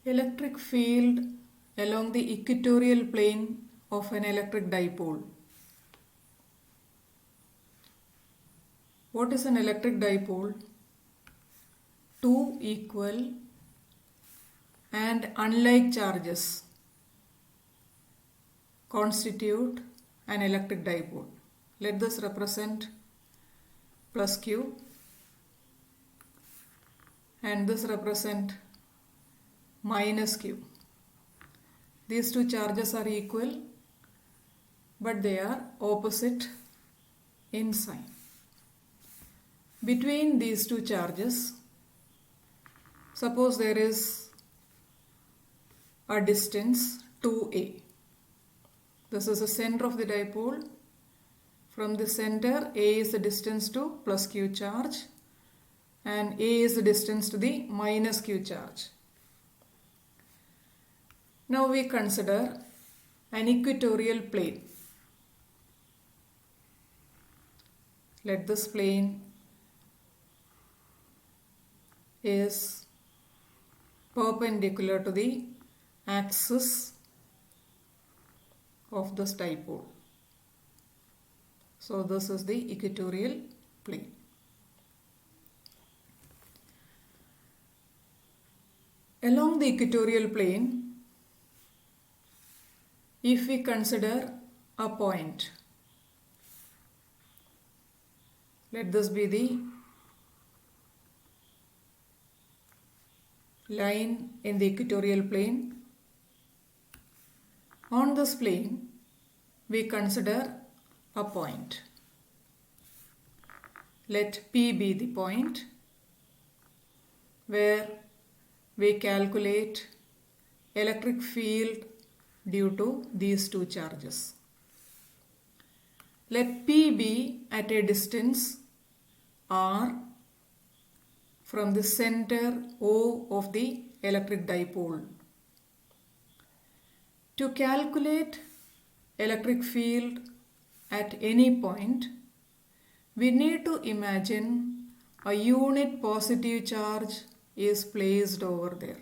Electric field along the equatorial plane of an electric dipole. What is an electric dipole? Two equal and unlike charges constitute an electric dipole. Let this represent plus Q and this represent minus Q. These two charges are equal but they are opposite in sign. Between these two charges, suppose there is a distance 2a. This is the center of the dipole. From the center, a is the distance to plus q charge and a is the distance to the minus q charge. Now we consider an equatorial plane. Let this plane is perpendicular to the axis of this dipole. So this is the equatorial plane. Along the equatorial plane, if we consider a point, let this be the line in the equatorial plane. On this plane, we consider a point. Let P be the point where we calculate electric field due to these two charges. Let P be at a distance r from the center O of the electric dipole. To calculate electric field at any point, we need to imagine a unit positive charge is placed over there.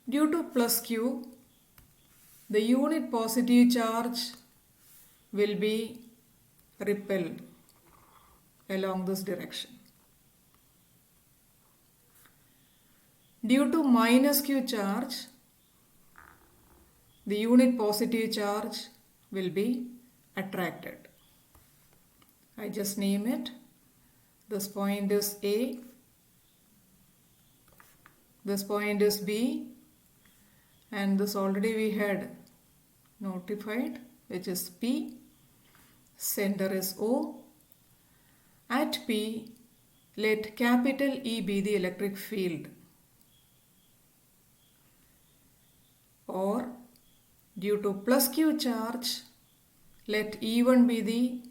Due to plus Q, the unit positive charge will be repelled along this direction. Due to minus Q charge, the unit positive charge will be attracted. I just name it. This point is A, this point is B, and this already we had notified, which is P. Center is O. At P, let capital E be the electric field, or due to plus Q charge, let E1 be the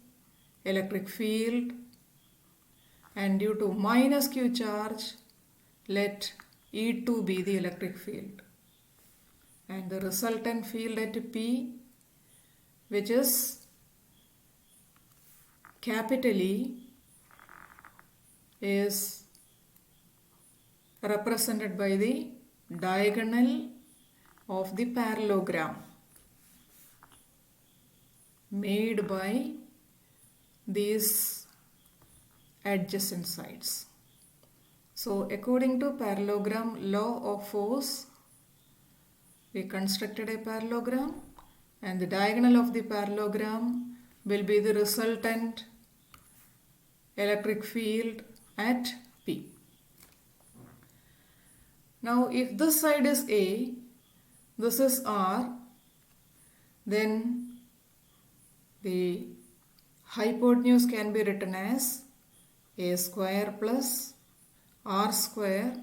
electric field, and due to minus Q charge, let E2 be the electric field. And the resultant field at P, which is capital E, is represented by the diagonal of the parallelogram made by these adjacent sides. So according to parallelogram law of force, we constructed a parallelogram and the diagonal of the parallelogram will be the resultant electric field at P. Now if this side is A, this is R, then the hypotenuse can be written as A square plus R square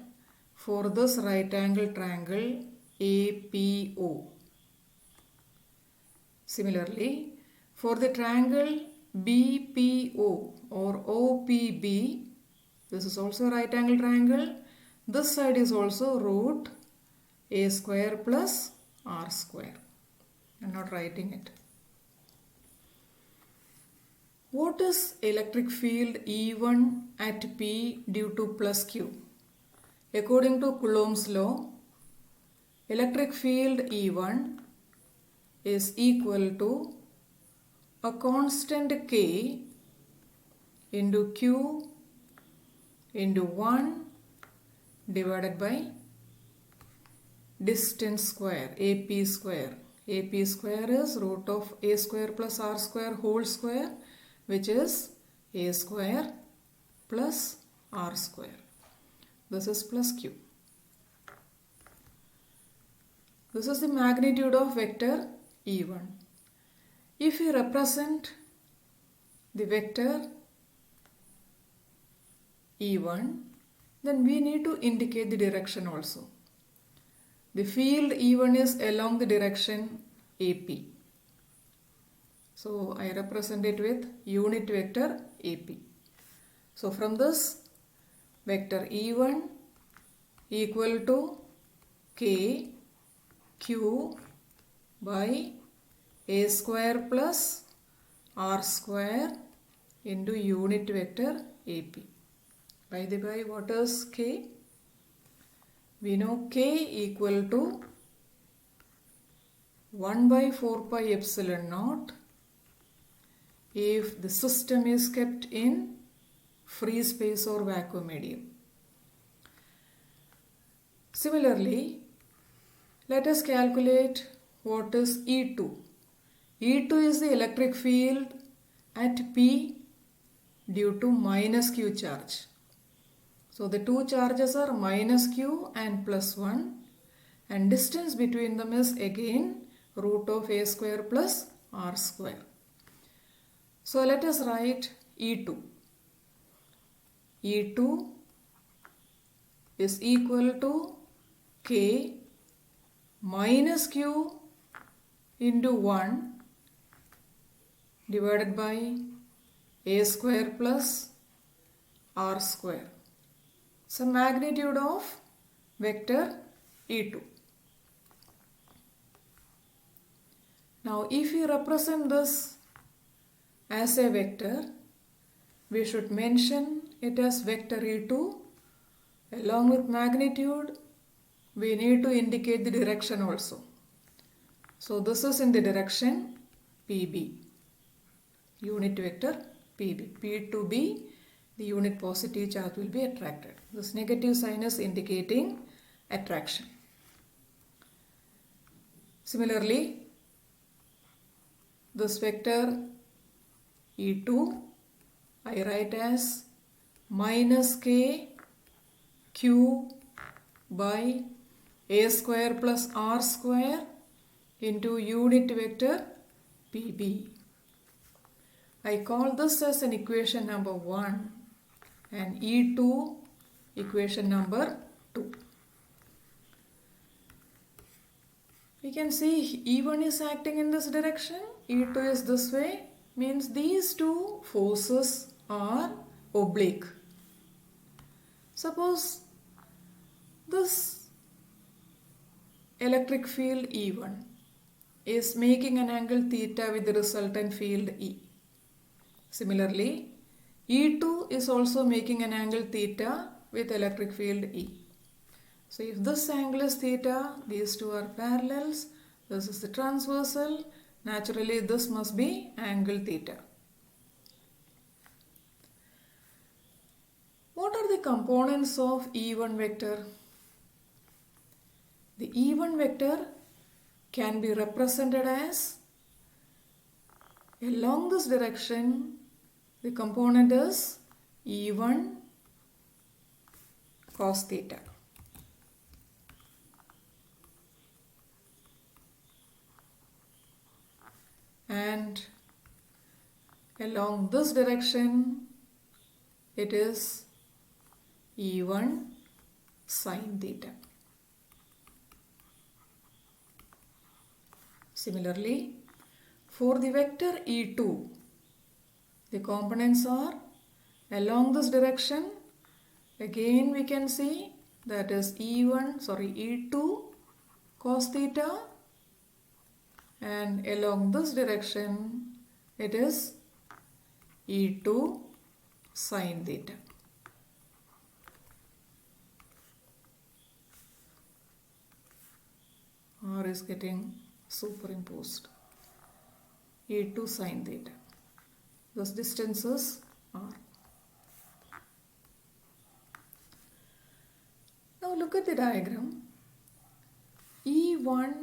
for this right angle triangle APO. Similarly, for the triangle BPO or OPB, this is also a right angle triangle. This side is also root A square plus R square. I am not writing it. What is electric field E1 at P due to plus Q? According to Coulomb's law, electric field E1 is equal to a constant K into Q into 1 divided by distance square, AP square. AP square is root of A square plus R square whole square, which is A square plus R square. This is plus Q. This is the magnitude of vector E1. If we represent the vector E1, then we need to indicate the direction also. The field E1 is along the direction AP. So I represent it with unit vector AP. So from this, vector E1 equal to K Q by A square plus R square into unit vector AP. By the way, what is K? We know K equal to 1 by 4 pi epsilon naught if the system is kept in free space or vacuum medium. Similarly, let us calculate what is E2. E2 is the electric field at P due to minus Q charge. So the two charges are minus Q and plus 1, and distance between them is again root of A square plus R square. So let us write E2. E2 is equal to K minus Q into 1 divided by A square plus R square. So magnitude of vector E2. Now if we represent this as a vector, we should mention it as vector E2. Along with magnitude, we need to indicate the direction also. So this is in the direction PB, unit vector PB. P to B, the unit positive charge will be attracted. This negative sign is indicating attraction. Similarly, this vector E2 I write as minus K Q by A square plus R square into unit vector PB. I call this as an equation number 1 and E2 equation number 2. We can see E1 is acting in this direction, E2 is this way, means these two forces are oblique. Suppose this electric field E1 is making an angle theta with the resultant field E. Similarly, E2 is also making an angle theta with electric field E. So if this angle is theta, these two are parallels, this is the transversal, naturally this must be angle theta. What are the components of E1 vector? The E1 vector can be represented as, along this direction, the component is E1 cos theta. And along this direction, it is E1 sin theta. Similarly, for the vector E2, the components are along this direction. Again we can see that is E2 cos theta, and along this direction it is E2 sin theta. is getting superimposed. E2 sine theta. Those distances are. Now look at the diagram. E1,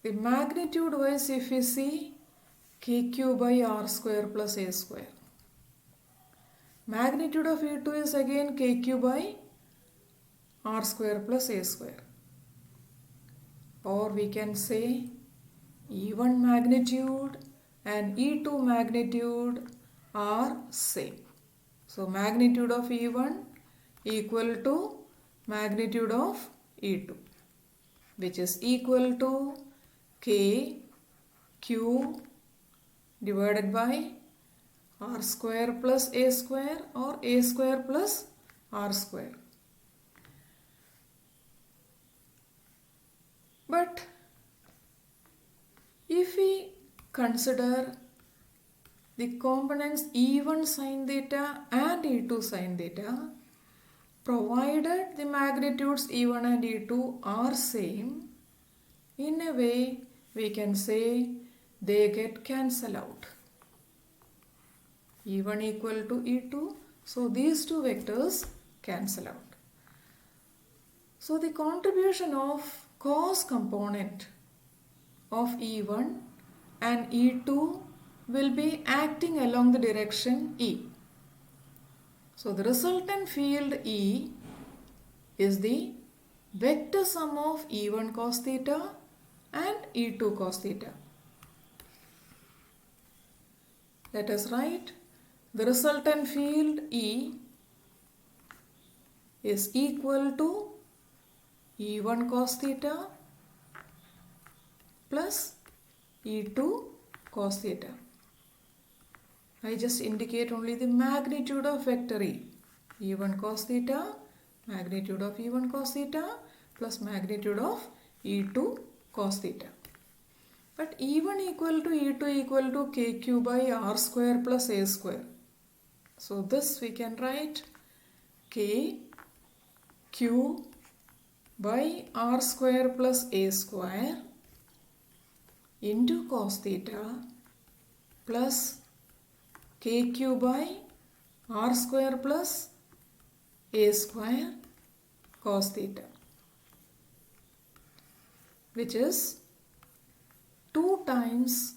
the magnitude wise if we see kq by r square plus a square. Magnitude of E2 is again kq by r square plus a square. Or we can say E1 magnitude and E2 magnitude are same. So magnitude of E1 equal to magnitude of E2, which is equal to k q divided by r square plus a square or a square plus r square. But if we consider the components E1 sin theta and E2 sin theta, provided the magnitudes E1 and E2 are same, in a way we can say they get cancelled out. E1 equal to E2, so these two vectors cancel out. So the contribution of cos component of E1 and E2 will be acting along the direction E. So the resultant field E is the vector sum of E1 cos theta and E2 cos theta. Let us write the resultant field E is equal to E1 cos theta plus E2 cos theta. I just indicate only the magnitude of vector E. E1 cos theta, magnitude of E1 cos theta plus magnitude of E2 cos theta. But E1 equal to E2 equal to kq by r square plus a square. So this we can write k q by r square plus a square into cos theta plus kq by r square plus a square cos theta, which is 2 times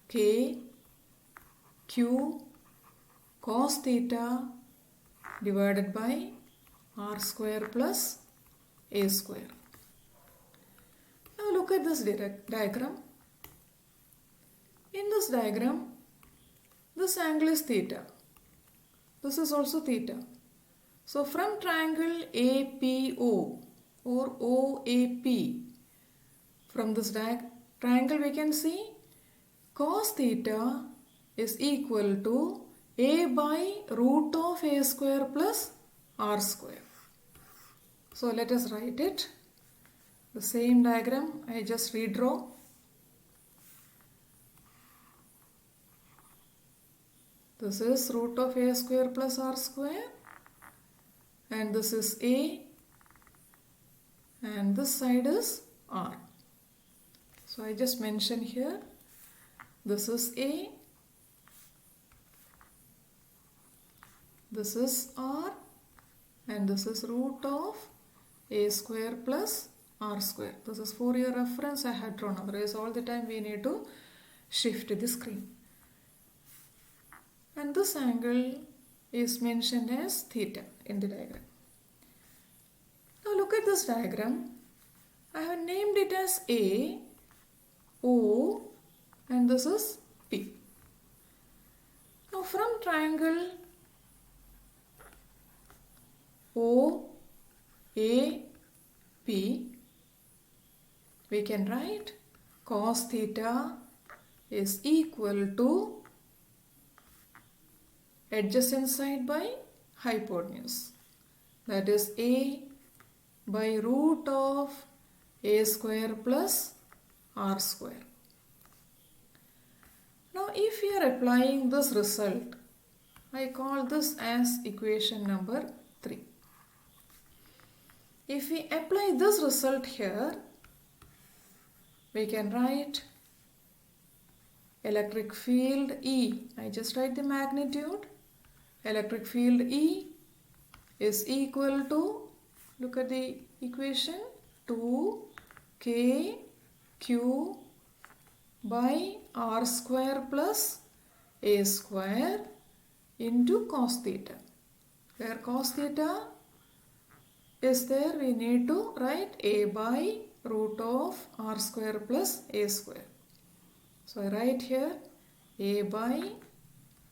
k q cos theta divided by r square plus a square. Now look at this diagram. In this diagram, this angle is theta. This is also theta. So from triangle APO or OAP, from this triangle we can see cos theta is equal to a by root of a square plus r square. So let us write it. The same diagram I just redraw. This is root of a square plus r square, and this is a, and this side is r. So I just mention here, this is a, this is r, and this is root of a square plus r square. This is for your reference I had drawn, otherwise all the time we need to shift the screen. And this angle is mentioned as theta in the diagram. Now look at this diagram. I have named it as A, O, and this is P. Now from triangle O, A, P, we can write cos theta is equal to adjacent side by hypotenuse, that is a by root of a square plus r square. Now if we are applying this result, I call this as equation number 3. If we apply this result here, we can write electric field E. I just write the magnitude. Electric field E is equal to, look at the equation, 2 kq by r square plus a square into cos theta. Where cos theta is there, we need to write a by root of r square plus a square. So I write here a by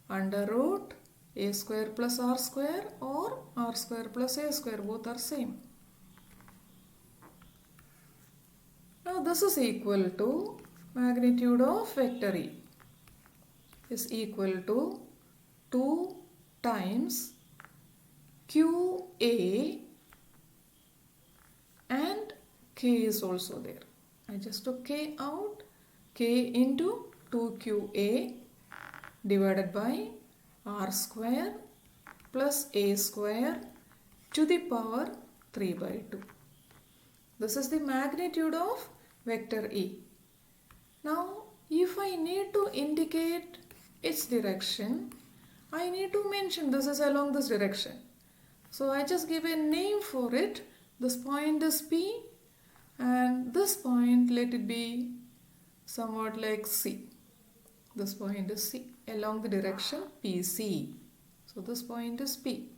under root a square plus r square or r square plus a square, both are same. Now this is equal to magnitude of vector E is equal to 2 times QA, and K is also there. I just took K out, K into 2QA divided by r square plus a square to the power 3 by 2. This is the magnitude of vector E. Now, if I need to indicate its direction, I need to mention this is along this direction. So I just give a name for it. This point is P, and this point, let it be somewhat like C. This point is C along the direction PC. So this point is P,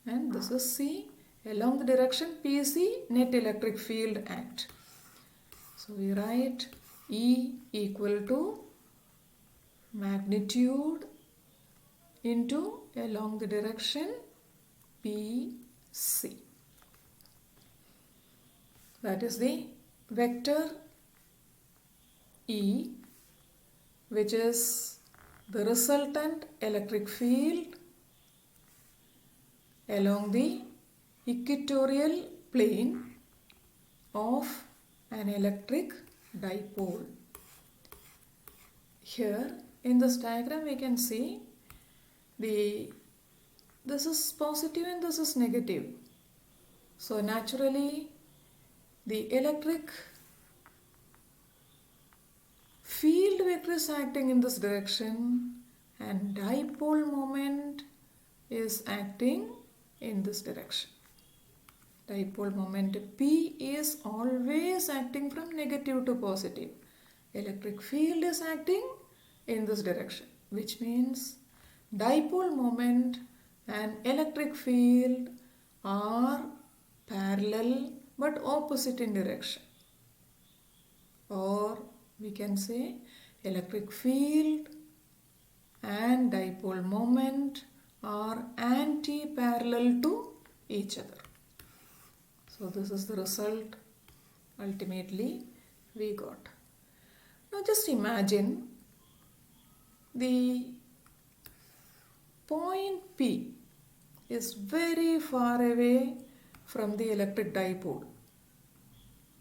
and this is C along the direction PC, net electric field act. So we write E equal to magnitude into along the direction PC. That is the vector E, which is the resultant electric field along the equatorial plane of an electric dipole. Here in this diagram we can see this is positive and this is negative. So naturally the electric field vector is acting in this direction and dipole moment is acting in this direction. Dipole moment P is always acting from negative to positive. Electric field is acting in this direction, which means dipole moment and electric field are parallel but opposite in direction. Or we can say electric field and dipole moment are anti-parallel to each other. So this is the result ultimately we got. Now just imagine the point P is very far away from the electric dipole.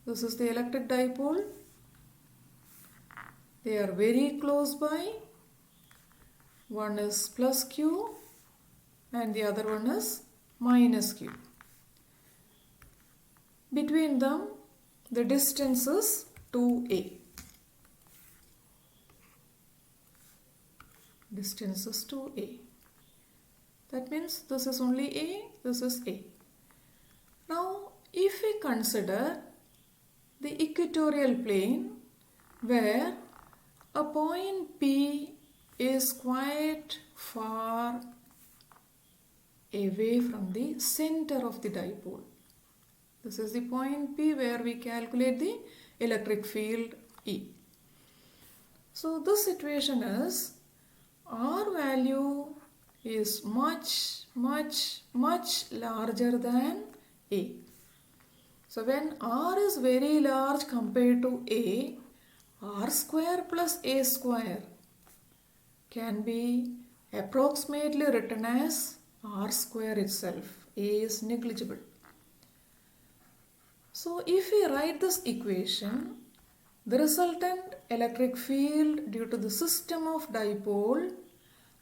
This is the electric dipole. They are very close by. One is plus Q and the other one is minus Q. Between them, the distance is 2a. Distance is 2a. That means this is only a, this is a. Now, if we consider the equatorial plane where a point P is quite far away from the center of the dipole. This is the point P where we calculate the electric field E. So this situation is R value is much larger than A. So when R is very large compared to A, R square plus A square can be approximately written as R square itself. A is negligible. So if we write this equation, the resultant electric field due to the system of dipole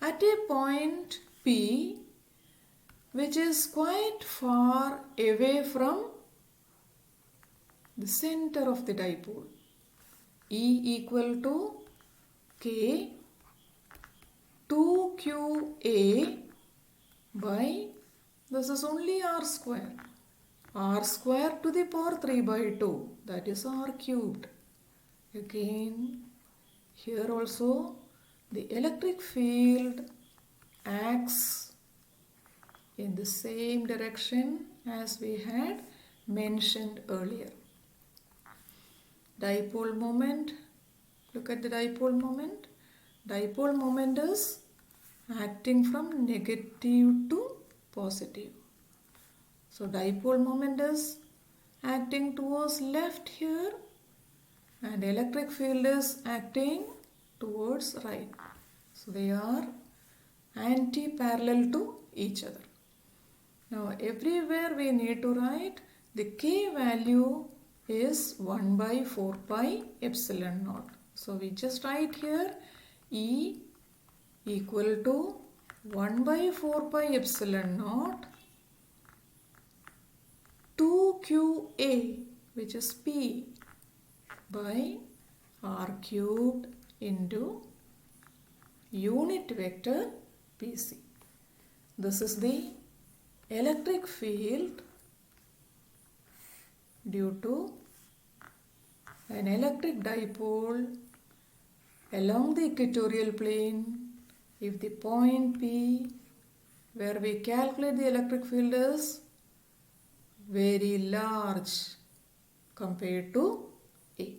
at a point P, which is quite far away from the center of the dipole. E equal to K 2QA by, this is only R square. R square to the power 3 by 2, that is R cubed. Again, here also the electric field acts in the same direction as we had mentioned earlier. Dipole moment, look at the dipole moment. Dipole moment is acting from negative to positive. So dipole moment is acting towards left here and electric field is acting towards right. So they are anti-parallel to each other. Now everywhere we need to write the K value is 1 by 4 pi epsilon naught. So we just write here E equal to 1 by 4 pi epsilon naught 2QA, which is P, by R cubed into unit vector PC. This is the electric field due to an electric dipole along the equatorial plane if the point P where we calculate the electric field is very large compared to A.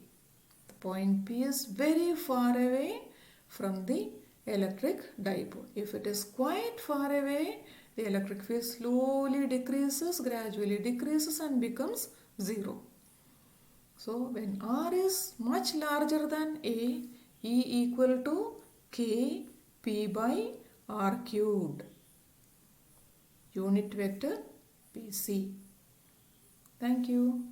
The point P is very far away from the electric dipole. If it is quite far away, the electric field slowly decreases, gradually decreases and becomes 0. So when R is much larger than A, E equal to K P by R cubed. Unit vector PC. Thank you.